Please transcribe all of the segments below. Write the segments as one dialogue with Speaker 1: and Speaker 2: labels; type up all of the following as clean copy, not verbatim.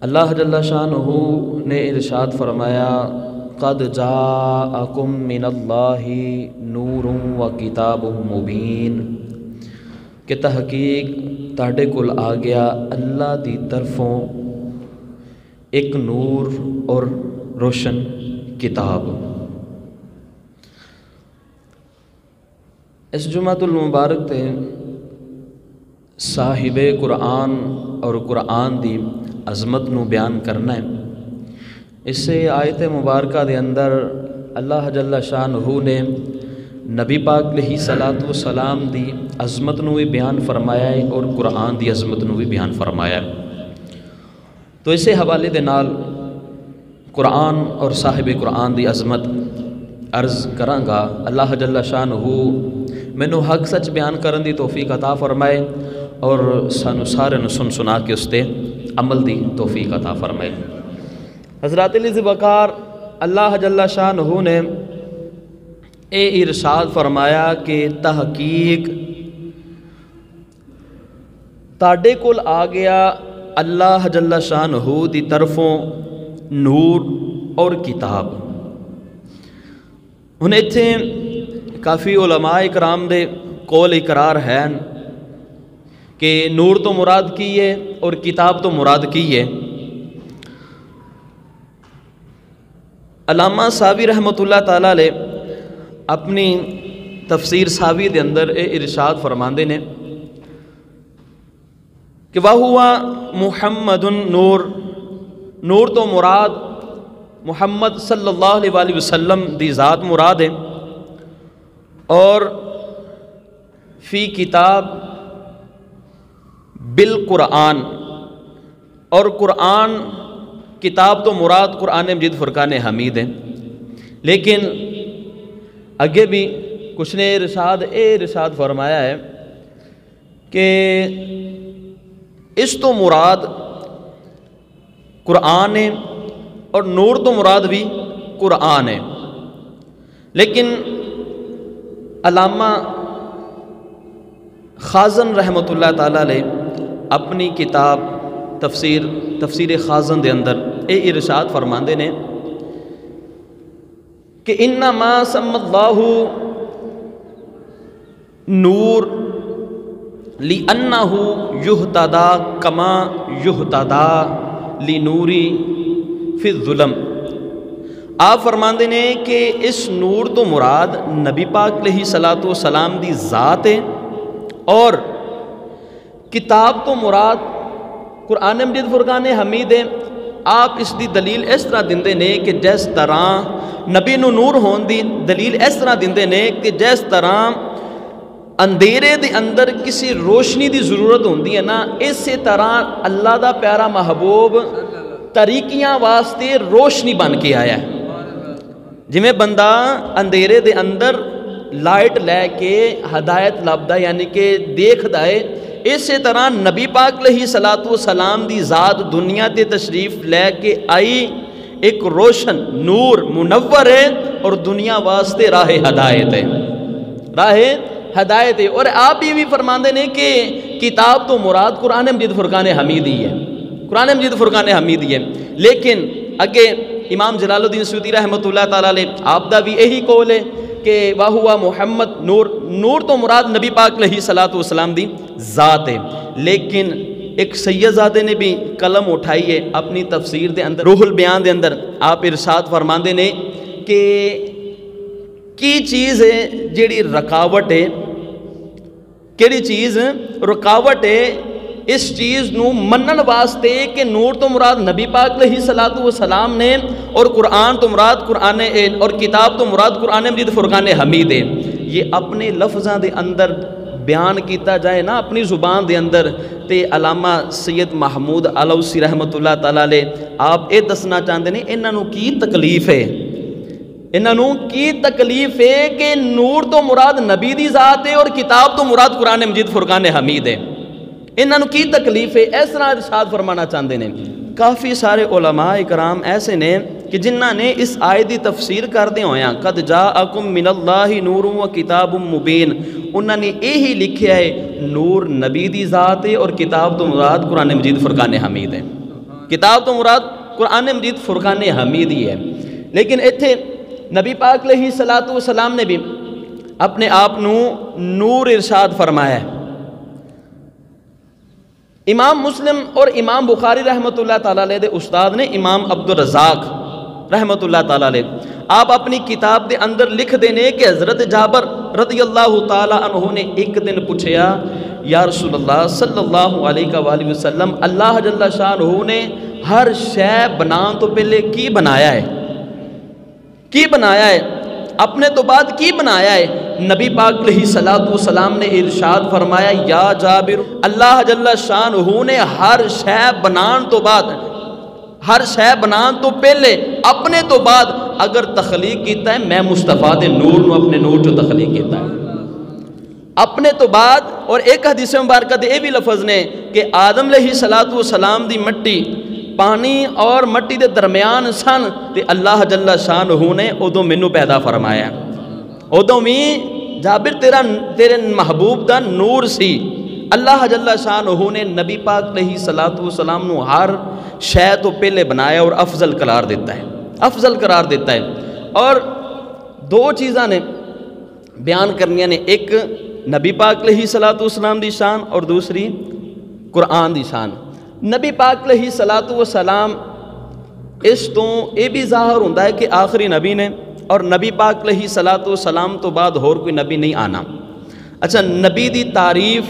Speaker 1: اللہ جل شانہ نے ارشاد فرمایا قد جاءکم من اللہ نور و کتاب مبین کہ تحقیق تاڑے کول آ گیا اللہ دی طرفوں ایک نور اور روشن کتاب۔ اس جمعۃ المبارک تے صاحب قرآن اور قرآن دی عظمت نو بیان کرنا ہے۔ اس سے آیت مبارکہ دے اندر اللہ جل شانہ نے نبی پاک علیہ الصلاۃ والسلام دی عظمت نو بھی بیان فرمایا ہے اور قرآن دی عظمت نو بھی بیان فرمایا ہے۔ تو اسے حوالے دے نال قرآن اور صاحب قرآن دی عظمت عرض کرانگا۔ اللہ جل شانہ مینو حق سچ بیان کرن دی توفیق عطا فرمائے اور سانو سارے نو سن سنا کے اس تے عمل دی توفیق عطا فرمائے۔ حضرات علی وقار اللہ جل شانہ نے اے ارشاد فرمایا کہ تحقیق تاڑے کول آ گیا اللہ جل شانہ دی طرفوں نور اور کتاب۔ ہن ایتھے کافی علماء اکرام دے قول اقرار ہیں کہ نور تو مراد کی ہے اور کتاب تو مراد کی ہے۔ علامہ ساوی رحمۃ اللہ تعالیٰ علیہ اپنی تفسیر ساوی دے اندر اے ارشاد فرماندے نے کہ وَهُوَ مُحَمَّدٌ نور تو مراد محمد صلی اللہ علیہ وآلہ وسلم دی ذات مراد ہے، اور فی کتاب بالقرآن، اور قرآن کتاب تو مراد قرآن مجید فرقان حمید ہے۔ لیکن آگے بھی کچھ نے ارشاد فرمایا ہے کہ اس تو مراد قرآن ہے اور نور تو مراد بھی قرآن ہے۔ لیکن علامہ خازن رحمۃ اللہ تعالیٰ علیہ اپنی کتاب تفسیر خازن دے اندر اے ارشاد فرماندے نے کہ انما سمی اللہ نور لِأَنَّهُ يُهْتَدَى كَمَا يُهْتَدَى لِنُورِ فِي الظُّلَمِ۔ آپ فرماندے نے کہ اس نور تو مراد نبی پاک علیہ الصلاۃ والسلام دی ذات ہے، اور کتاب تو مراد قرآن مجید فرقان حمید ہے۔ آپ اس دی دلیل اس طرح دیندے نے کہ جس طرح نبی نو نور ہون دی دلیل اس طرح دیندے نے کہ جس طرح اندھیرے دے اندر کسی روشنی دی ضرورت ہوندی ہے نا، اسی طرح اللہ دا پیارا محبوب طریقیاں واسطے روشنی بن کے آیا ہے۔ جویں بندہ اندھیرے دے اندر لائٹ لے کے ہدایت لبدا یعنی کہ دیکھدا ہے، اسی طرح نبی پاک علیہ الصلاۃ والسلام دی ذات دنیا تے تشریف لے کے آئی، ایک روشن نور منور ہے اور دنیا واسطے راہ ہدایت ہے، راہ ہدایت ہے۔ اور آپ یہ بھی فرماندے نے کہ کتاب تو مراد قرآن مجید فرقان حمید ہی ہے، قرآن مجید فرقان حمید ہی ہے۔ لیکن اگے امام جلال الدین سیوطی رحمۃ اللہ تعالیٰ علیہ آپ دا بھی یہی قول ہے کہ وَهُوَ محمد نور تو مراد نبی پاک علیہ الصلاۃ والسلام دی ذات ہے۔ لیکن ایک سید زادے نے بھی قلم اٹھائی ہے اپنی تفسیر دے اندر روح البیان دے اندر، آپ ارشاد فرماندے نے کہ کی چیز ہے جیڑی رکاوٹ ہے، کیڑی چیز رکاوٹ ہے اس چیز نو منن واسطے کہ نور تو مراد نبی پاک علیہ الصلاۃ والسلام نے، اور قرآن تو مراد قرآن اور کتاب تو مراد قرآن مجید فرقان حمید ہے۔ یہ اپنے لفظاں دے اندر بیان کیتا جائے نا اپنی زبان دے اندر، تے علامہ سید محمود علوسی رحمۃ اللہ تعالیٰ علیہ آپ یہ دسنا چاہتے ہیں انہاں نو کی تکلیف ہے، انہاں نو کی تکلیف ہے کہ نور تو مراد نبی دی ذات ہے اور کتاب تو مراد قرآن مجید فرقان حمید ہے۔ انہاں نو کی تکلیف ہے، اس طرح ارشاد فرمانا چاہتے ہیں۔ کافی سارے علماء اکرام ایسے نے کہ جنہاں نے اس آیت دی تفسیر کردے ہویاں قد جاءکم من اللہ نور و کتاب مبین، انہوں نے یہی لکھیا ہے نور نبی دی ذات ہے اور کتاب تو مراد قرآن مجید فرقان حمید ہے۔ کتاب تو مراد قرآن مجید فرقان حمید ہی ہے، لیکن ایتھے نبی پاک علیہ الصلوۃ والسلام نے بھی اپنے آپ نور ارشاد فرمایا ہے۔ امام مسلم اور امام بخاری رحمۃ اللہ تعالیٰ علیہ دے استاد نے امام عبدالرزاق رحمۃ اللہ تعالیٰ علیہ، آپ اپنی کتاب دے اندر لکھ دینے کہ حضرت جابر رضی اللہ تعالیٰ عنہ نے ایک دن پوچھیا یا رسول اللہ صلی اللہ علیہ وآلہ وسلم، اللہ جل شانہ نے ہر شے بنان تو پہلے کی بنایا ہے؟ کی بنایا ہے؟ اپنے تو بعد کی بنایا ہے؟ نبی پاک علیہ الصلوۃ والسلام نے ارشاد فرمایا یا جابر، اللہ جل شانہ نے ہر شے بنان تو بعد، ہر شے بنان تو پہلے، اپنے تو بعد اگر تخلیق کیتا ہے، میں مصطفیٰ دے نور نو اپنے نور چو تخلیق کیتا ہے اپنے تو بعد۔ اور ایک حدیث مبارکہ دے یہ بھی لفظ نے کہ آدم علیہ الصلوۃ والسلام دی مٹی پانی اور مٹی دے درمیان سن تے اللہ جل شانہ نے ادوں مینوں پیدا فرمایا، ادوں بھی جابر تیرے محبوب دا نور سی۔ اللہ جل شانہ نے نبی پاک علیہ الصلوۃ والسلام نو ہر شے تو پہلے بنایا اور افضل قرار دیتا ہے، افضل قرار دیتا ہے۔ اور دو چیزاں نے بیان کرنیاں نے، ایک نبی پاک علیہ الصلوۃ والسلام دی شان اور دوسری قرآن دی شان۔ نبی پاک علیہ الصلوۃ والسلام اس تو یہ بھی ظاہر ہوتا ہے کہ آخری نبی نے، اور نبی پاک علیہ الصلوۃ والسلام تو بعد اور کوئی نبی نہیں آنا۔ اچھا، نبی دی تعریف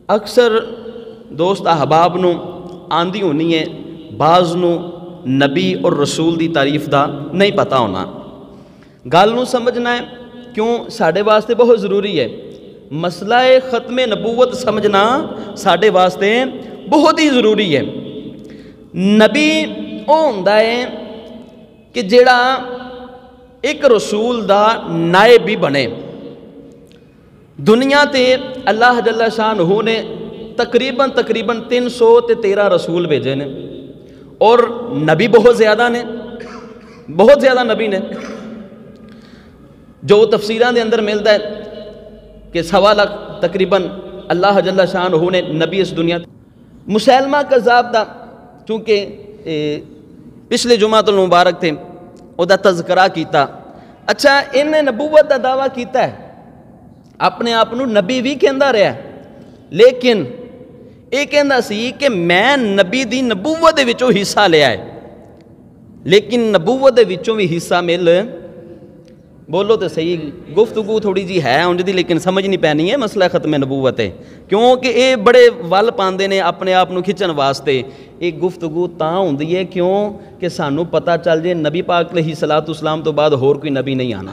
Speaker 1: اکثر دوست احباب نو آندی ہونی ہے، بعض نو نبی اور رسول دی تعریف دا نہیں پتہ ہونا۔ گل نو سمجھنا ہے کیوں ساڈے واسطے بہت ضروری ہے، مسئلہ ختم نبوت سمجھنا ساڈے واسطے بہت ہی ضروری ہے۔ نبی وہ ہوندا ہے کہ جیڑا ایک رسول دا نائب بھی بنے۔ دنیا تے اللہ جل شانہ نے تقریباً 313 رسول بھیجے نے، اور نبی بہت زیادہ نے، بہت زیادہ نبی نے، جو تفسیراں دے اندر ملتا ہے کہ 1.25 لاکھ تقریباً اللہ جل شانہ نے نبی اس دنیا۔ مسیلمہ کذاب دا چونکہ پچھلے جمعۃ المبارک تھے او دا تذکرہ کیتا، اچھا انہیں نبوت دا دعویٰ کیتا ہے، اپنے آپ نو نبی بھی کہندا رہا ہے، لیکن یہ کہندا سی کہ میں نبی دی نبوت دے وچوں حصہ لیا ہے، لیکن نبوت دے وچوں بھی حصہ مل، بولو تو صحیح، گفتگو تھوڑی جی ہے انج دی لیکن سمجھ نہیں پینی ہے، مسئلہ ختم نبوت ہے، کیونکہ یہ بڑے ول پاندے نے اپنے آپ نو کھچن واسطے۔ یہ گفتگو تاں ہوندی ہے کیوں کہ سانو پتہ چل جائے نبی پاک علیہ الصلوۃ والسلام تو بعد اور کوئی نبی نہیں آنا۔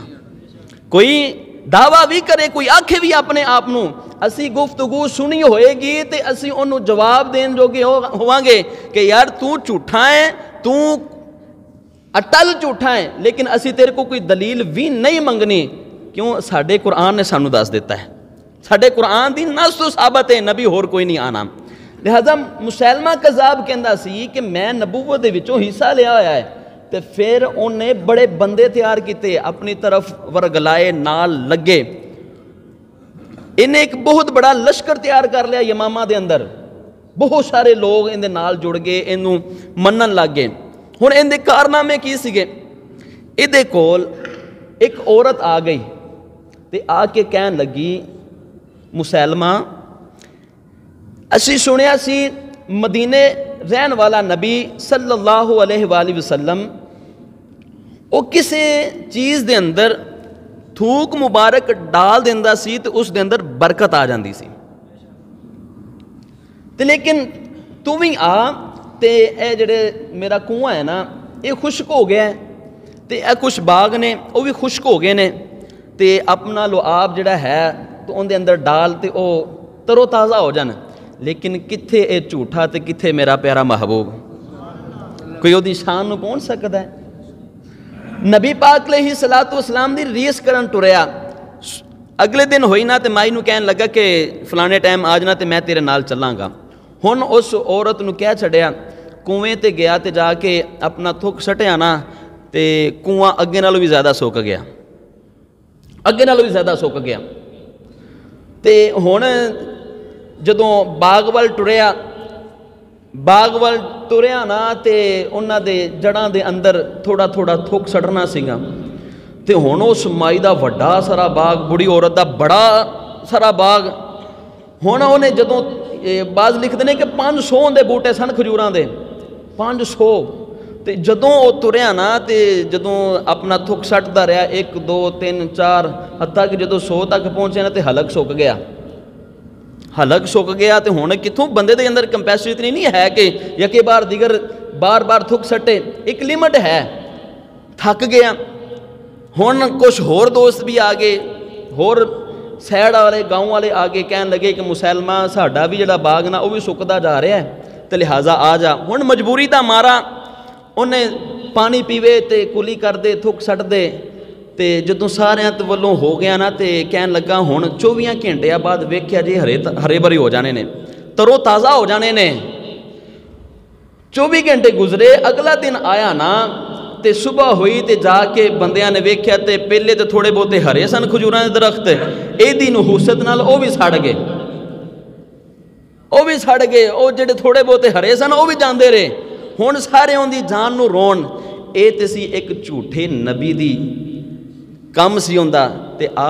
Speaker 1: کوئی دعویٰ بھی کرے، کوئی آکھے بھی اپنے آپ نو، اسی گفتگو سنی ہوئے گی تے اسی انہوں جواب دین جو کہ ہوواں گے کہ یار تو جھوٹا ہے، تو اٹل جھوٹا ہے، لیکن اسی تیرے کو کوئی دلیل بھی نہیں منگنی، کیوں ساڈے قرآن نے سانو دس دیتا ہے، ساڈے قرآن دی نص تو ثابت ہے نبی اور کوئی نہیں آنا۔ لہذا مسیلمہ کذاب کہندا سی کہ میں نبوت دے وچوں حصہ لیا ہوا ہے، تے پھر انہیں بڑے بندے تیار کیتے، اپنی طرف ورگلائے نال لگے، انہیں ایک بہت بڑا لشکر تیار کر لیا یمامہ دے اندر، بہت سارے لوگ ان دے نال جڑ گئے، انہوں منن لگ گئے۔ ہن ان دے کارنامے کی سگے؟ ادھے کول ایک عورت آ گئی تے آ کے کہن لگی مسیلمہ اسی سنیا سی مدینے رہن والا نبی صلی اللہ علیہ وآلہ وسلم وہ کسی چیز دے اندر تھوک مبارک ڈال دیندا سی تے اس دے اندر برکت آ جاندی سی، تے لیکن تو بھی آ تے اے جڑے میرا کنواں ہے نا یہ خشک ہو گیا ہے، تے اے کچھ باغ نے وہ بھی خشک ہو گئے نے، تے اپنا لعاب جڑا ہے تو ان دے اندر ڈال تے او ترو تازہ ہو جان، لیکن کتھے اے جھوٹا تے کتھے میرا پیارا محبوب؟ کوئی وہ دی شان نو پہنچ سکتا ہے؟ نبی پاک علیہ الصلوۃ والسلام دی ریس کرن ٹریا، اگلے دن ہوئی نا تے مائی نو کہن لگا کہ فلانے ٹائم آ جانا تے میں تیرے نال چلاں گا۔ ہن اس عورت نو کہہ چھڑیا، کنویں تے گیا تے جا کے اپنا تھک سٹیا نا تے کنواں اگے نالوں بھی زیادہ سوک گیا، اگے نالوں بھی زیادہ سوک گیا۔ تے ہن جدوں باغ وال ٹریا ਬਾਗ ਵੱਲ ਤੁਰਿਆ ਨਾ ਤੇ ਉਹਨਾਂ ਦੇ ਜੜ੍ਹਾਂ ਦੇ ਅੰਦਰ ਥੋੜਾ ਥੋੜਾ ਥੁੱਕ ਸੜਨਾ ਸੀਗਾ। ਤੇ ਹੁਣ ਉਸ ਮਾਈ ਦਾ ਵੱਡਾ ਸਾਰਾ ਬਾਗ, ਬੁੜੀ ਔਰਤ ਦਾ ਬੜਾ ਸਾਰਾ ਬਾਗ, ਹੁਣ ਉਹਨੇ ਜਦੋਂ ਬਾਜ਼ ਲਿਖਦੇ ਨੇ ਕਿ 500 ਦੇ ਬੂਟੇ ਸਨ ਖਜੂਰਾਂ ਦੇ, 500। ਤੇ ਜਦੋਂ ਉਹ ਤੁਰਿਆ ਨਾ ਤੇ ਜਦੋਂ ਆਪਣਾ ਥੁੱਕ ਸੱਟਦਾ ਰਿਹਾ 1 2 3 4 ਹੱਤਾ ਕਿ ਜਦੋਂ 100 ਤੱਕ ਪਹੁੰਚਿਆ ਨਾ ਤੇ ਹਲਕ ਸੁੱਕ ਗਿਆ, ਹਲਕ ਸੁੱਕ ਗਿਆ। ਤੇ ਹੁਣ ਕਿੱਥੋਂ ਬੰਦੇ ਦੇ ਅੰਦਰ ਕੰਪੈਸਿਟੀ ਇਤਨੀ ਨਹੀਂ ਹੈ ਕਿ ਯਕੇ ਬਾਰ ਦਿਗਰ ਬਾਰ ਬਾਰ ਥੁੱਕ ਸੱਟੇ, ਇੱਕ ਲਿਮਟ ਹੈ। ਥੱਕ ਗਿਆ। ਹੁਣ ਕੁਛ ਹੋਰ ਦੋਸਤ ਵੀ ਆ ਗਏ, ਹੋਰ ਸੈਡ ਵਾਲੇ ਗਾਉਂ ਵਾਲੇ ਆ ਕੇ ਕਹਿਣ ਲੱਗੇ ਕਿ ਮੁਸਲਮਾਨ ਸਾਡਾ ਵੀ ਜਿਹੜਾ ਬਾਗ ਨਾ ਉਹ ਵੀ ਸੁੱਕਦਾ ਜਾ ਰਿਹਾ ਤੇ ਲਿਹਾਜ਼ਾ ਆ ਜਾ। ਹੁਣ ਮਜਬੂਰੀ ਦਾ ਮਾਰਾ ਉਹਨੇ ਪਾਣੀ ਪੀਵੇ ਤੇ ਕੁਲੀ ਕਰਦੇ ਥੁੱਕ ਸੱਟਦੇ। ਤੇ ਜਦੋਂ ਸਾਰਿਆਂ ਤੇ ਵੱਲੋਂ ਹੋ ਗਿਆ ਨਾ ਤੇ ਕਹਿਣ ਲੱਗਾ ਹੁਣ 24 ਘੰਟਿਆਂ ਬਾਅਦ ਵੇਖਿਆ ਜੀ ਹਰੇ ਭਰੇ ਹੋ ਜਾਣੇ ਨੇ, ਤਰੋ ਤਾਜ਼ਾ ਹੋ ਜਾਣੇ ਨੇ। 24 ਘੰਟੇ ਗੁਜ਼ਰੇ, ਅਗਲਾ ਦਿਨ ਆਇਆ ਨਾ ਤੇ ਸੁਬਹ ਹੋਈ ਤੇ ਜਾ ਕੇ ਬੰਦਿਆਂ ਨੇ ਵੇਖਿਆ ਤੇ ਪਹਿਲੇ ਤੇ ਥੋੜੇ ਬਹੁਤੇ ਹਰੇ ਸਨ ਖਜੂਰਾਂ ਦੇ ਦਰਖਤ, ਇਹਦੀ ਨਹੂਸਤ ਨਾਲ ਉਹ ਵੀ ਸੜ ਗਏ, ਉਹ ਵੀ ਸੜ ਗਏ। ਉਹ ਜਿਹੜੇ ਥੋੜੇ ਬਹੁਤੇ ਹਰੇ ਸਨ ਉਹ ਵੀ ਜਾਂਦੇ ਰਹੇ। ਹੁਣ ਸਾਰੇ ਉਹਦੀ ਜਾਨ ਨੂੰ ਰੋਣ। ਇਹ ਤੇ ਸੀ ਇੱਕ ਝੂਠੇ ਨਬੀ ਦੀ ਕੰਮ ਸੀ ਹੁੰਦਾ। ਤੇ ਆ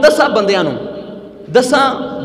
Speaker 1: 10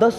Speaker 1: 10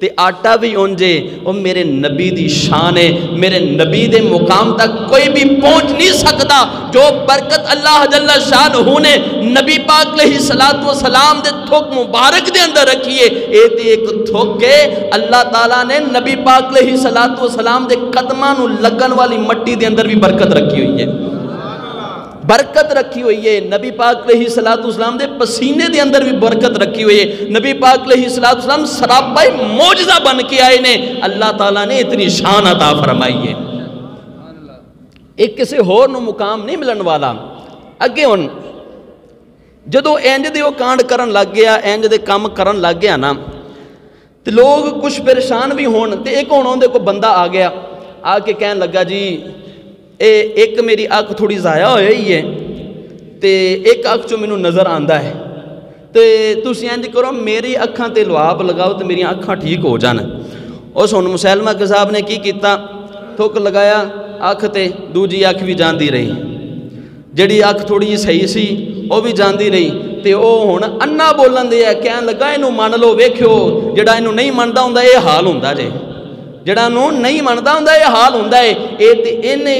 Speaker 1: تے آٹا بھی اونجے، وہ میرے نبی دی شان ہے، میرے نبی دے مقام تک کوئی بھی پہنچ نہیں سکتا۔ جو برکت اللہ جل شانہ نے نبی پاک علیہ السلام دے تھوک مبارک دے اندر رکھیے، اے تے ایک تھوک کے اللہ تعالیٰ نے نبی پاک علیہ السلام دے قدماں نو لگن والی مٹی دے اندر بھی برکت رکھی ہوئی ہے، برکت رکھی ہوئی ہے۔ نبی پاک علیہ السلام دے پسینے دے اندر بھی برکت رکھی ہوئی ہے۔ نبی پاک علیہ السلام سراپا معجزہ بن کے آئے نے، اللہ تعالیٰ نے اتنی شان عطا فرمائی ہے، ایک کسی ہور نو مقام نہیں ملن والا۔ اگے ہن جدو اینج دے وہ کانڈ کرن لگ گیا، اینج دے کام کرن لگ گیا نا، تے لوگ کچھ پریشان بھی ہون، تے ایک ہون دے کو بندہ آ گیا، آ کے کہن لگا جی ایک میری اکھ تھوڑی ضائع ہوئی ہے تے ایک اکھ چو مینوں نظر آندا ہے، تے تسی انج کرو میری اکھاں تے لعاب لگاؤ تے میری اکھاں ٹھیک ہو جان۔ اس ہن مسیلمہ کذاب نے کی کیتا، تھوک لگایا اکھ تے، دوجی اکھ بھی جاندی رہی، جڑی اکھ تھوڑی صحیح سی وہ بھی جاندی رہی، تے او ہن انا بولن دے کہن لگا اینو مان لو، ویکھو جڑا اینو نہیں مندا ہوندا اے حال ہوندا جے، جڑا نو نہیں مندا ہوندا اے حال ہوندا اے۔ اے تے اینے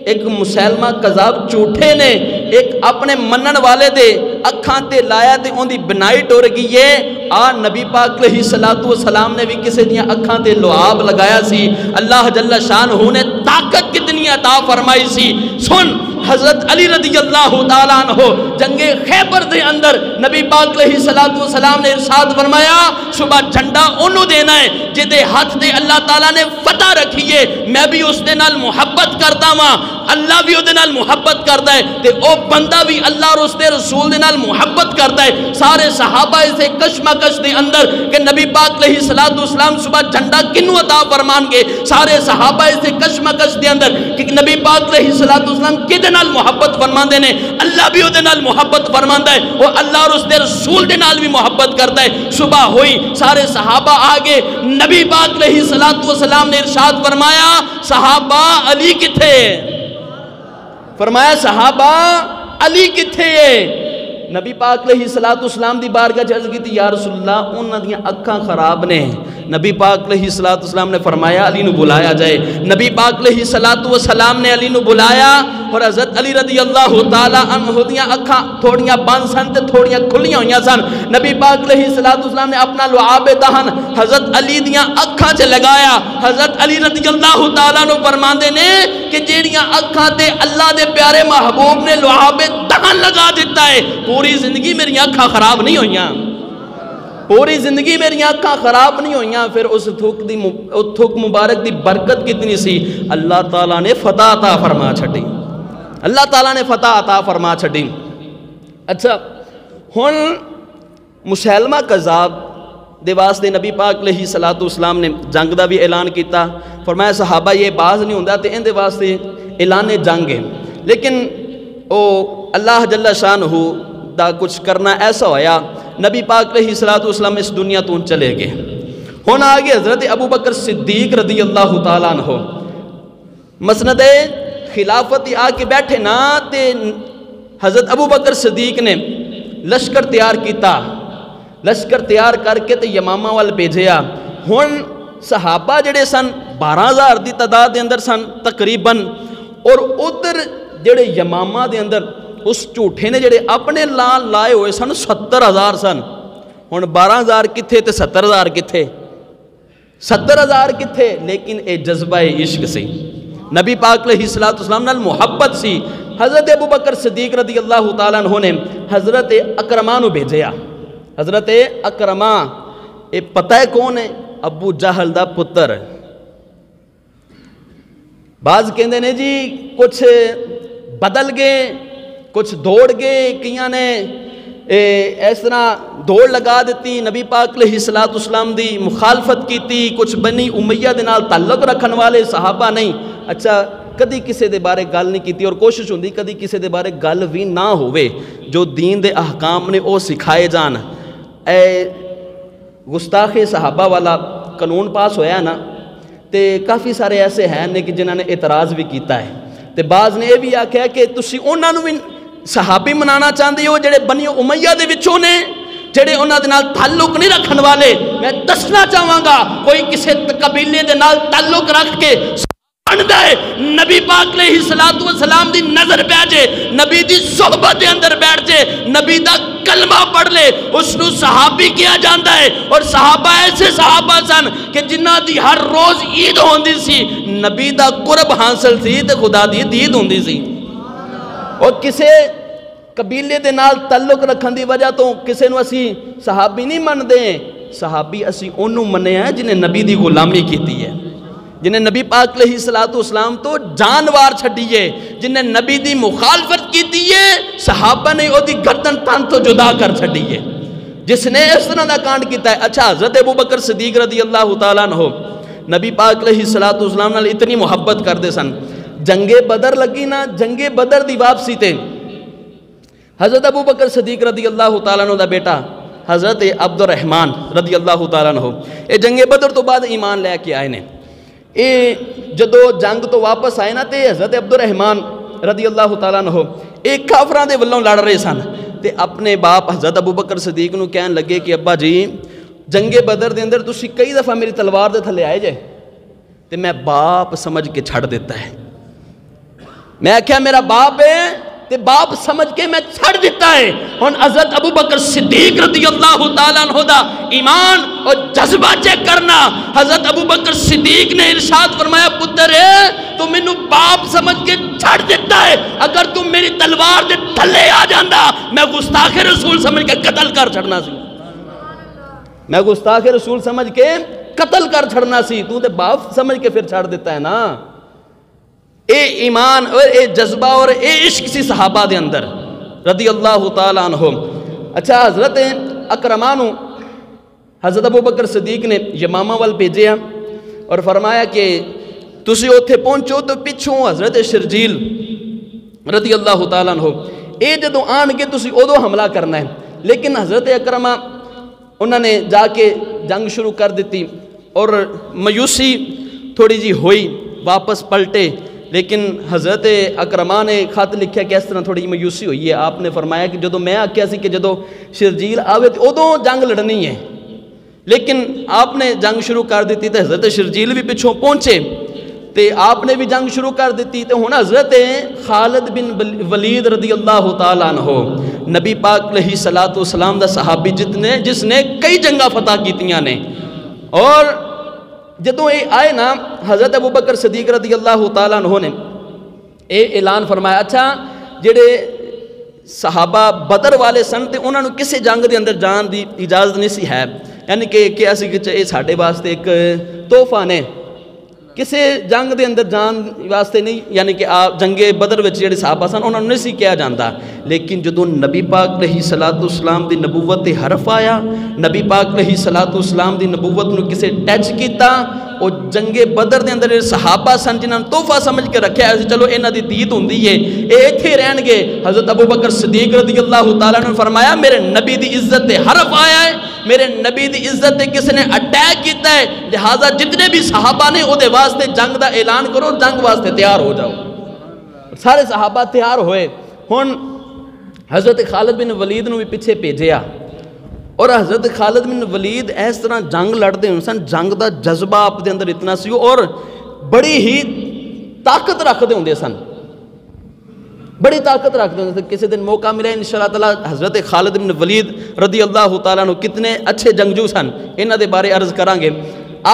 Speaker 1: ایک مسیلمہ کذاب جھوٹے نے ایک اپنے منن والے دے اکھاں تے لایا تے ان دی بنائی ٹر گئی ہے۔ آ نبی پاک علیہ السلام نے بھی کسی دیاں اکھاں تے لعاب لگایا سی، اللہ جل شانہ نے طاقت کتنی عطا فرمائی سی۔ سن حضرت علی رضی اللہ تعالیٰ عنہ جنگ خیبر دے اندر نبی پاک علیہ السلام نے ارشاد فرمایا صبح جھنڈا انہوں دینا ہے جدے ہاتھ دے اللہ تعالیٰ نے فتح رکھی ہے، میں بھی اس دے نال محبت کرتا ہاں، اللہ بھی اس دے نال محبت کرتا ہے تے او بندہ بھی اللہ اور اس دے رسول دے نال محبت کرتا ہے۔ سارے صحابہ اسے کشمکش دے اندر کہ نبی پاک علیہ السلام صبح جھنڈا کنوں عطا فرمان گے، سارے صحابہ اسے کشمکش دے اندر کہ نبی پاک علیہ السلام کدے نال محبت فرماندے نے، اللہ بھی اس دے نال محبت فرماندا ہے، وہ اللہ اور اس دے رسول دے نال بھی محبت کرتا ہے۔ صبح ہوئی سارے صحابہ آگے، نبی پاک علیہ السلام نے ارشاد فرمایا صحابہ علی کتھے، فرمایا صحابہ علی کتھے ہے؟ نبی پاک علیہ السلام دی بارگاہ عرض کی تھی یا رسول اللہ انہاں دیاں اکھاں خراب نے۔ نبی پاک علیہ السلام نے فرمایا علی نو بلایا جائے۔ نبی پاک علیہ السلام نے علی نو بلایا اور حضرت علی رضی اللہ تعالیٰ عنہ دیاں اکھاں تھوڑیاں بند سن تے تھوڑیاں کھلیاں ہویاں سن۔ نبی پاک علیہ السلام نے اپنا لعاب دہن حضرت علی دیاں اکھاں چ لگایا۔ حضرت علی رضی اللہ تعالیٰ عنہ فرماندے نے کہ جیڑیاں اکھاں تے اللہ دے پیارے محبوب نے لعاب دہن لگا دیتا ہے، پوری زندگی میری آنکھاں خراب نہیں ہوئیاں، پوری زندگی میری آنکھاں خراب نہیں ہوئیاں۔ پھر اس تھوک مبارک دی برکت کتنی سی، اللہ تعالیٰ نے فتح عطا فرما چھڑی، اللہ تعالیٰ نے فتح عطا فرما چھڑی۔ اچھا ہن مسیلمہ کذاب دے واسطے نبی پاک علیہ السلام نے جنگ دا بھی اعلان کیتا، فرمایا صحابہ یہ باز نہیں ہوندا تے ان دے واسطے اعلان جنگ ہے، لیکن او اللہ جل شانہ دا کچھ کرنا ایسا ہویا، نبی پاک علیہ السلام اس دنیا تو چلے گئے۔ ہن آگے حضرت ابو بکر صدیق رضی اللہ تعالیٰ عنہ مسند خلافت آ کے بیٹھے نا تے حضرت ابو بکر صدیق نے لشکر تیار کیتا، لشکر تیار کر کے تے یمامہ وال بھیجیا۔ ہن صحابہ جڑے سن 12,000 دی تعداد دے اندر سن تقریباً، اور ادھر جڑے یمامہ دے اندر اس جھوٹے نے جڑے اپنے لال لائے ہوئے سن 70,000 سن۔ ہن 12,000 کتھے تے 70,000 کتھے، 70,000 کتھے، لیکن اے جذبہ عشق سی، نبی پاک علیہ السلام نال محبت سی۔ حضرت ابو بکر صدیق رضی اللہ تعالیٰ عنہ نے حضرت اکرمہ نو بھیجیا۔ حضرت اکرمہ اے پتہ ہے کون ہے؟ ابو جہل دا پتر۔ بعض کہندے نے جی کچھ بدل گئے، کچھ دوڑ گئے، کیاں نے اس طرح دوڑ لگا دیتی، نبی پاک علیہ السلام دی مخالفت کیتی، کچھ بنی امیہ دے نال تعلق رکھن والے صحابہ نہیں۔ اچھا کدی کسے دے بارے گل نہیں کیتی، اور کوشش ہوندی کدی کسے دے بارے گل بھی نہ ہوئے، جو دین دے احکام نے وہ سکھائے جان۔ اے گستاخ صحابہ والا قانون پاس ہویا نا، تے کافی سارے ایسے ہیں کہ جنہوں نے اعتراض بھی کیتا ہے، تے بعض نے یہ بھی آکھیا کہ تسی انہاں نوں بھی صحابی منانا چاہندے ہو جڑے بنی امیہ دے وچوں نے، جڑے انہاں دے نال تعلق نہیں رکھن والے، میں دسنا چاہواں گا کوئی کسے قبیلے دے نال تعلق رکھ کے بندا ہے، نبی پاک علیہ السلام دی نظر پہ جے، نبی دی صحبت دے اندر بیٹھ جے، نبی دا کلمہ پڑھ لے، اس نو صحابی کیا جاندا ہے۔ اور صحابہ ایسے صحابہ سن کہ جنہاں دی ہر روز عید ہوندی سی، نبی دا قرب حاصل سی تے خدا دی عید ہوندی سی۔ اور کسے قبیلے دے نال تعلق رکھن دی وجہ تو کسے نو اسی صحابی نہیں من دے، صحابی اسی انہوں منے ہیں جنہیں نبی دی غلامی کیتی ہے، جنہیں نبی پاک علیہ السلام تو جانوار چھڑیے، جنہیں نبی دی مخالفت کیتی ہے، صحابہ نے او دی گردن تن تو جدا کر چھڑیے، جس نے اس طرح دا کانڈ کیتا ہے۔ اچھا، حضرت ابوبکر صدیق رضی اللہ تعالیٰ عنہ نبی پاک علیہ السلام نال اتنی محبت کر دے سن، جنگ بدر لگی نا، جنگ بدر دی واپسی تے حضرت ابوبکر صدیق رضی اللہ تعالیٰ عنہ دا بیٹا حضرت عبد الرحمن رضی اللہ تعالیٰ عنہ اے جنگ بدر تو بعد ایمان لے کے آئے نے، اے جدو جنگ تو واپس آئے نا تے حضرت عبد الرحمن رضی اللہ تعالیٰ عنہ ایک کافران دے ولوں لڑ رہے سن تے اپنے باپ حضرت ابوبکر صدیق نو کہن لگے کہ ابا جی جنگ بدر دے اندر تسی کئی دفعہ میری تلوار دے تھلے آئے جے تے میں باپ سمجھ کے چھڑ دیتا ہے، میں کہا میرا باپ ہے تے باپ سمجھ کے میں چھڑ دیتا ہے۔ ہن حضرت ابوبکر صدیق رضی اللہ تعالیٰ عنہ دا ایمان اور جذبہ چیک کرنا، حضرت ابوبکر صدیق نے ارشاد فرمایا پتر ہے تو مینوں باپ سمجھ کے چھڑ دیتا ہے، اگر تم میری تلوار دے تھلے آ جاندا میں گستاخ رسول سمجھ کے قتل کر چھڑنا سی، میں گستاخ رسول سمجھ کے قتل کر چھڑنا سی، تو تے باپ سمجھ کے پھر چھڑ دیتا ہے نا۔ اے ایمان اور اے جذبہ اور اے عشق سی صحابہ دے اندر رضی اللہ تعالیٰ عنہ۔ اچھا، حضرت اکرمانو حضرت ابوبکر صدیق نے یمامہ وال بھیجیا اور فرمایا کہ تسی اوتھے پہنچو تو پچھوں حضرت شرجیل رضی اللہ تعالیٰ عنہ اے جدو آن کے تسی ادو حملہ کرنا ہے، لیکن حضرت اکرمہ انہوں نے جا کے جنگ شروع کر دیتی اور مایوسی تھوڑی جی ہوئی، واپس پلٹے، لیکن حضرت اکرمہ نے خط لکھیا کہ اس طرح تھوڑی مایوسی ہوئی ہے۔ آپ نے فرمایا کہ جدو میں آکھیا سی کہ جدو شرجیل آوے تو ادو جنگ لڑنی ہے، لیکن آپ نے جنگ شروع کر دیتی تو حضرت شرجیل بھی پچھوں پہنچے تے آپ نے بھی جنگ شروع کر دیتی تو ہن حضرت خالد بن ولید رضی اللہ تعالیٰ عنہ نبی پاک علیہ السلام دا صحابی جس نے کئی جنگاں فتح کیتیاں نے، اور جدو اے آئے نا حضرت ابوبکر صدیق رضی اللہ تعالیٰ عنہ نے اے اعلان فرمایا، اچھا جڑے صحابہ بدر والے سن تے انہوں نے کسے جنگ دے اندر جان دی اجازت نہیں سی ہے، یعنی کہ کیا سی کہ اے ساڑھے واسطے ایک تحفہ نے، کسے جنگ دے اندر جان واسطے نہیں، یعنی کہ جنگ بدر وچ جڑے صحابہ سن انہوں نے نہیں سی کیا جاندا، لیکن جدو نبی پاک علیہ السلام دی نبوت تے حرف آیا، نبی پاک علیہ السلام دی نبوت نو کسے ٹچ کیتا، اور جنگ بدر دے اندر صحابہ سن جنہاں نے تحفہ سمجھ کے رکھیا ہے چلو انہاں دی دیت ہوندی ہے اے ایتھے رہن گے، حضرت ابوبکر صدیق رضی اللہ تعالیٰ نے فرمایا میرے نبی دی عزت تے حرف آیا ہے، میرے نبی دی عزت تے کس نے اٹیک کیتا ہے، لہذا جتنے بھی صحابہ نے او دے واسطے جنگ دا اعلان کرو، جنگ واسطے تیار ہو جاؤ۔ سارے صحابہ تیار ہوئے، ہن حضرت خالد بن ولید نو بھی پیچھے بھیجیا، اور حضرت خالد بن ولید اس طرح جنگ لڑتے ہیں سن، جنگ دا جذبہ آپ دے اندر اتنا سی اور بڑی ہی طاقت رکھتے ہوں سن، بڑی طاقت رکھتے ہوں سن۔ کسی دن موقع ملے انشاءاللہ تعالی حضرت خالد بن ولید رضی اللہ تعالیٰ عنہ کتنے اچھے جنگجو سن انہاں دے بارے عرض کران گے۔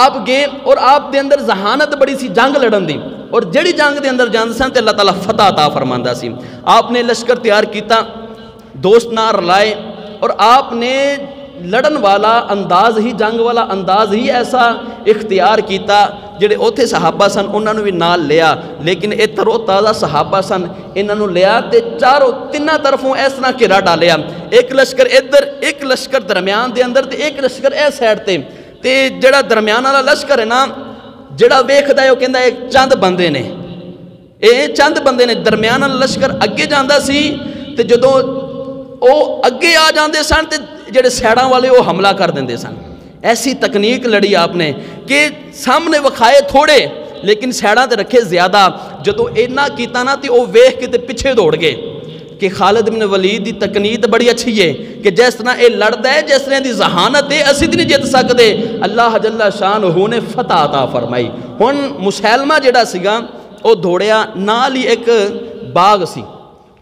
Speaker 1: آپ گئے اور آپ دے اندر ذہانت بڑی سی جنگ لڑن دی، اور جڑی جنگ دے اندر جان سن تے اللہ تعالیٰ فتح عطا فرماندا سی۔ آپ نے لشکر تیار کیتا، دوست نہ رلائے، اور آپ نے لڑن والا انداز ہی، جنگ والا انداز ہی ایسا اختیار کیتا جڑے اوتھے صحابہ سن انہاں نوں بھی نال لیا، لیکن اے ترو تازہ صحابہ سن انہاں نوں لیا تے چاروں تیناں طرفوں اس طرح گھیرا ڈالیا، ایک لشکر ادھر، ایک لشکر درمیان دے اندر تے ایک لشکر اے سائڈ تے جڑا درمیان والا لشکر ہے نا، جڑا ویکھدا ہے او کہندا ہے چند بندے نے، اے چند بندے نے۔ درمیان والا لشکر اگے جاندا سی تے جدوں او اگے آ جاندے سن تے جڑے سیڑاں والے وہ حملہ کر دیندے سن۔ ایسی تکنیک لڑی آپ نے کہ سامنے وکھائے تھوڑے لیکن سیڑاں تے رکھے زیادہ، جدو اینا کیتا نا تے وہ ویکھ کے تے پیچھے دوڑ گئے، کہ خالد بن ولید دی تکنیت بڑی اچھی ہے کہ جس طرح یہ لڑتا ہے جس طرح دی ذہانت ہے اسی نہیں جت سکتے، اللہ جل شانہ نے فتح عطا فرمائی۔ ہن مسیلمہ جڑا سیگا وہ دوڑیا نال ہی ایک باغ سی،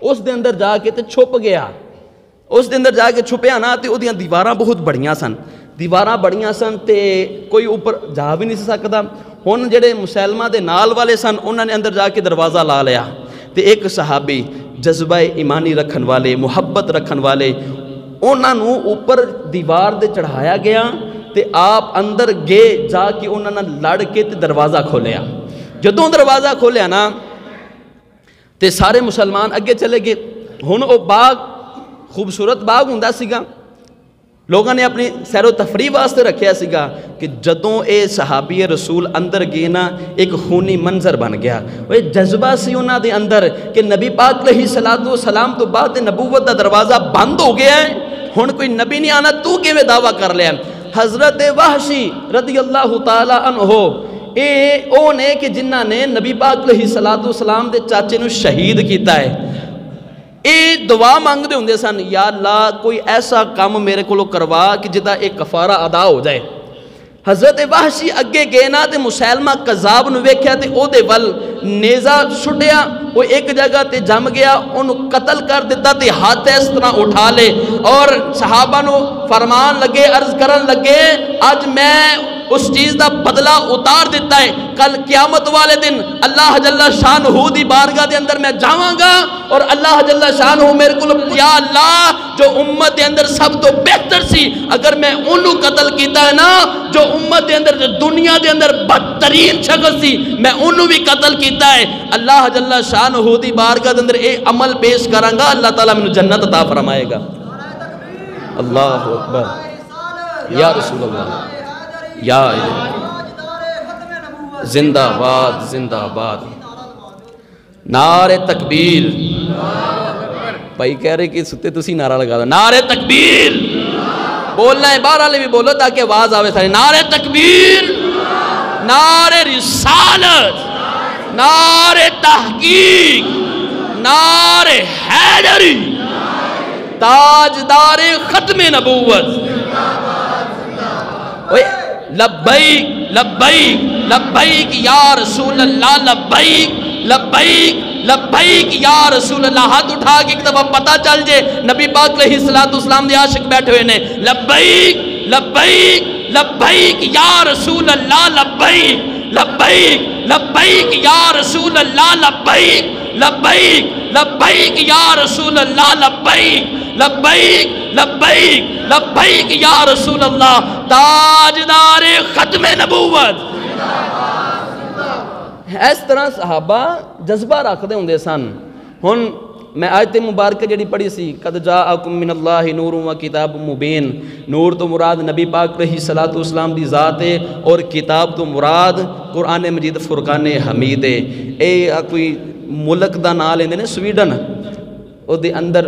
Speaker 1: اس دے اندر جا کے تے چھپ گیا، اس دے اندر جا کے چھپیا نا تے اودیاں دیواراں بہت بڑیاں سن، دیواراں بڑیاں سن تے کوئی اوپر جا بھی نہیں سکتا۔ ہن جڑے مسیلمہ دے نال والے سن انہوں نے اندر جا کے دروازہ لا لیا، تے ایک صحابی جذبہ ایمانی رکھن والے، محبت رکھن والے، انہاں نو اوپر دیوار دے چڑھایا گیا تے آپ اندر گئے، جا کے انہاں نال لڑ کے تے دروازہ کھولیا۔ جدوں دروازہ کھولیا نا تے سارے مسلمان اگے چلے گئے۔ ہن او باغ خوبصورت باغ ہوندا سیگا، لوگوں نے اپنی سیر و تفریح واسطے رکھیا سیگا کہ جدوں اے صحابی رسول اندر گئے نا ایک خونی منظر بن گیا۔ وہ جذبہ سی انہاں دے اندر کہ نبی پاک علیہ الصلوۃ والسلام تو بعد نبوت دا دروازہ بند ہو گیا ہے، ہن کوئی نبی نہیں آنا، تو کیویں دعویٰ کر لیا۔ حضرت وحشی رضی اللہ تعالی عنہ اے او نے کہ جنہاں نے نبی پاک علیہ الصلوۃ والسلام دے چاچے نو شہید کیتا ہے، اے دعا مانگ دے ہوندے سن، یا اللہ کوئی ایسا کام میرے کو کروا کہ جدا ایک کفارہ ادا ہو جائے۔ حضرت وحشی اگے گئے نا تے مسیلمہ کذاب نو ویکھیا تے او دے ول نیزہ چھٹیا، وہ ایک جگہ تے جم گیا، انہوں قتل کر دیتا تے ہاتھ اس طرح اٹھا لے اور صحابہ نو فرمان لگے، عرض کرن لگے آج میں اس چیز دا بدلہ اتار دیتا ہے، کل قیامت والے دن اللہ جل شانہ دی بارگاہ دے اندر میں جاواں گا اور اللہ جل شانہ میرے کو یا اللہ جو امت دے اندر سب تو بہتر سی اگر میں انہوں قتل کیتا ہے نا، جو امت دے اندر جو دنیا دے اندر بدترین شخص سی میں انہوں بھی قتل کیتا ہے، اللہ جل شانہ دی بارگاہ دے اندر اے عمل پیش کروں گا، اللہ تعالیٰ میں جنت عطا فرمائے گا۔ اللہ اکبر، یا رسول اللہ، یا زندہ باد زندہ باد، نعرہ تکبیر۔ بھائی کہہ رہے کہ ستے تسی نعرہ لگا دو، نعرہ تکبیر بولنا ہے، باہر والے بھی بولو تاکہ آواز آوے سارے، نعرہ تکبیر، نعرہ رسالت، نعرہ تحقیق، نعرہ حیدری، تاجدار ختم نبوت، لبیک لبیک لبیک یا رسول اللہ، لبیک لبیک لبیک یا رسول اللہ۔ ہاتھ اٹھا کے ایک دفعہ پتہ چل جے نبی پاک علیہ الصلوۃ والسلام دے عاشق بیٹھے ہوئے نے، لبیک لبیک لبیک یا رسول اللہ، لبیک لبیک لبیک یا رسول اللہ، لبیک لبیک لبیک یا رسول اللہ، لبیک لبیک لبیک لبیک یا رسول اللہ، تاجدار ختم نبوت۔ اس طرح صحابہ جذبہ رکھ دے ہوندے سن۔ ہن میں آیت مبارکہ جڑی پڑھی سی، قد جاءکم من اللہ نور و کتاب مبین، نور تو مراد نبی پاک علیہ الصلوۃ والسلام دی ذات ہے اور کتاب تو مراد قرآن مجید فرقان حمید ہے۔ اے کوئی ملک دا نام لیندے نے سویڈن، او دے اندر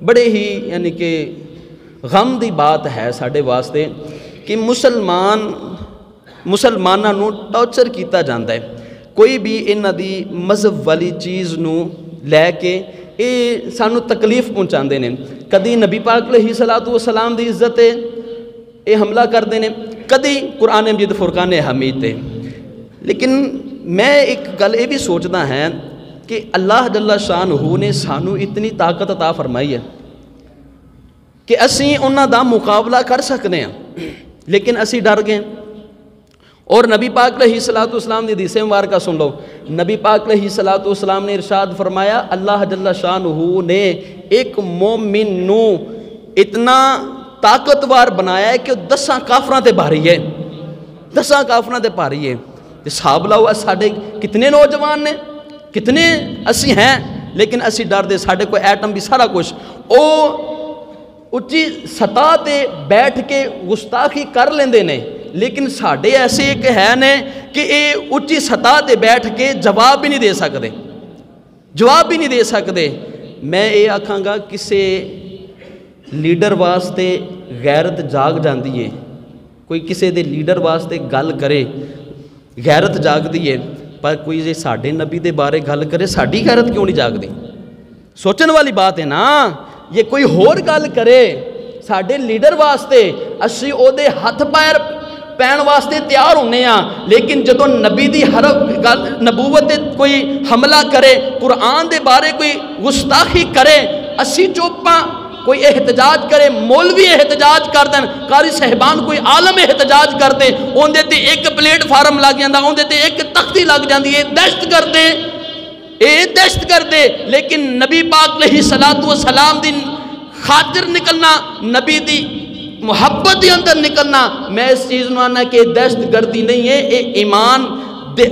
Speaker 1: بڑے ہی یعنی کہ غم دی بات ہے ساڈے واسطے کہ مسلماناں نو ٹارچر کیتا جاندا ہے، کوئی بھی انہاں دی مذہب والی چیز نو لے کے اے سانو تکلیف پہنچاندے نے، کدی نبی پاک علیہ الصلوۃ والسلام دی عزت ہے اے حملہ کردے نے، کدی قرآن مجید فرقان حمید تے۔ لیکن میں ایک گل یہ بھی سوچدا ہے کہ اللہ جل شانہ نے سانو اتنی طاقت عطا فرمائی ہے کہ اسی انہاں دا مقابلہ کر سکتے ہیں، لیکن اسی ڈر گئے۔ اور نبی پاک علیہ الصلوۃ والسلام دی حدیث مبارکہ سن لو، نبی پاک علیہ الصلوۃ والسلام نے ارشاد فرمایا اللہ جل شانہ نے ایک مومن نو اتنا طاقتور بنایا ہے کہ 10 کافراں تے بھاری ہے، 10 کافراں تے بھاری ہے۔ حساب لاؤ ساڈے کتنے نوجوان نے، کتنے اسی ہیں، لیکن اسی ڈر دے ساڈے کوئی ایٹم بھی سارا کچھ، او اچھی سطح تے بیٹھ کے گستاخی کر لیندے نے، لیکن ساڈے ایسے ایک ہے نے کہ اے اچھی سطح تے بیٹھ کے جواب بھی نہیں دے سکتے، جواب بھی نہیں دے سکتے۔ میں یہ آکھاں گا کسے لیڈر واسطے غیرت جاگ جاندی ہے، کوئی کسے دے لیڈر واسطے گل کرے غیرت جاگ دی ہے، پر کوئی جے ساڈے نبی دے بارے گل کرے ساڈی غیرت کیوں نہیں جاگ دی؟ سوچن والی بات ہے نا. یہ کوئی ہور گل کرے ساڈے لیڈر واسطے اسی او دے ہاتھ پیر پین واسطے تیار ہونے ہاں، لیکن جدوں نبی دی ہر گل نبوت تے کوئی حملہ کرے، قرآن دے بارے کوئی گستاخی کرے، اسی چوپاں. کوئی احتجاج کرے، مولوی احتجاج کر دین، قاری صاحبان کوئی عالم احتجاج کر دے، اندے تے ایک پلیٹ فارم لگ جاندا، اندے تے ایک تختی لگ جاندی ہے. دہشت گردے لیکن نبی پاک علیہ الصلوۃ والسلام دی خاطر نکلنا، نبی دی محبت دے اندر نکلنا، میں اس چیز نو آنا کہ دہشت گردی نہیں ہے. اے ایمان دے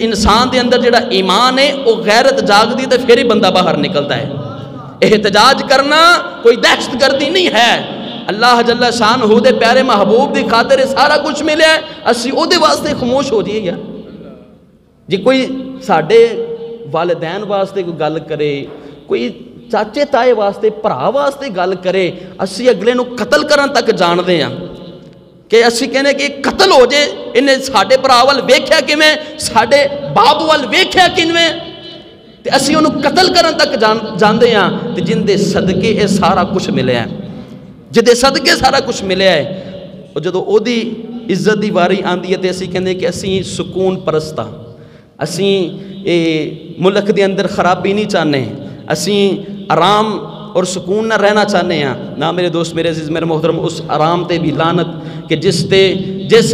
Speaker 1: انسان دے اندر جڑا ایمان ہے وہ غیرت جاگ دی تے پھر ہی بندہ باہر نکلتا ہے. احتجاج کرنا کوئی دہشت گردی نہیں ہے. اللہ جل شانہ دے پیارے محبوب دی خاطر سارا کچھ ملیا ہے، اسی او دے واسطے خاموش ہو جائیے یار. جی کوئی ساڈے والدین واسطے کوئی گل کرے، کوئی چاچے تائے واسطے بھرا واسطے گل کرے، اسی اگلے نو قتل کرن تک جاندے ہیں کہ اسی کہنے کہ قتل ہو جائے. انہیں ساڈے بھرا ول ویکھیا کیویں، ساڈے باپ ول ویکھیا کیویں، تے اسی انہوں قتل کرن تک جاندے ہیں. تے جن دے صدقے اے سارا کچھ ملیا ہے، جن دے صدقے سارا کچھ ملیا ہے. اور جدو او دی عزت دی واری آندی ہے تے اسی کہندے کہ اسی سکون پرستا، اسی ملک دے اندر خرابی نہیں چاہنے، اسی آرام اور سکون نہ رہنا چاہنے ہیں. نہ میرے دوست، میرے عزیز، میرے محترم، اس آرام تے بھی لعنت کہ جس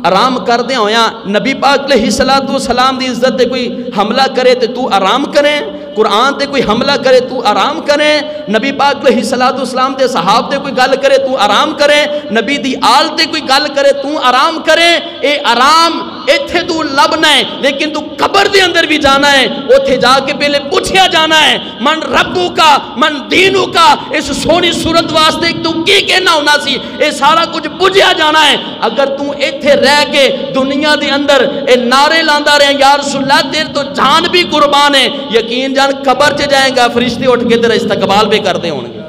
Speaker 1: آرام کردے ہویاں نبی پاک علیہ الصلوۃ والسلام دی عزت تے کوئی حملہ کرے تے تو آرام کریں، قرآن تے کوئی حملہ کرے تو آرام کریں، نبی پاک علیہ الصلوۃ والسلام تے صحاب تے کوئی گل کرے تو آرام کریں، نبی دی آل تے کوئی گل کرے تو آرام کریں. اے آرام ایتھے تو لبنا ہے، لیکن تو قبر دے اندر بھی جانا ہے. اوتھے جا کے پہلے پوچھیا جانا ہے من ربو کا من دینو کا، اس سونی صورت واسطے تو کی کہنا ہونا سی، اے سارا کچھ پوچھیا جانا ہے. اگر تو ایتھے رہ کے دنیا دے اندر اے نعرے لاندا رہے یا رسول اللہ تیرے تو جان بھی قربان ہے، یقین جان قبر چ جائیں گا فرشتے اٹھ کے تیرا استقبال بھی کرتے ہوں گے.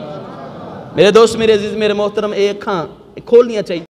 Speaker 1: میرے دوست، میرے عزیز، میرے محترم، اے اکھاں کھولنیاں چاہیے.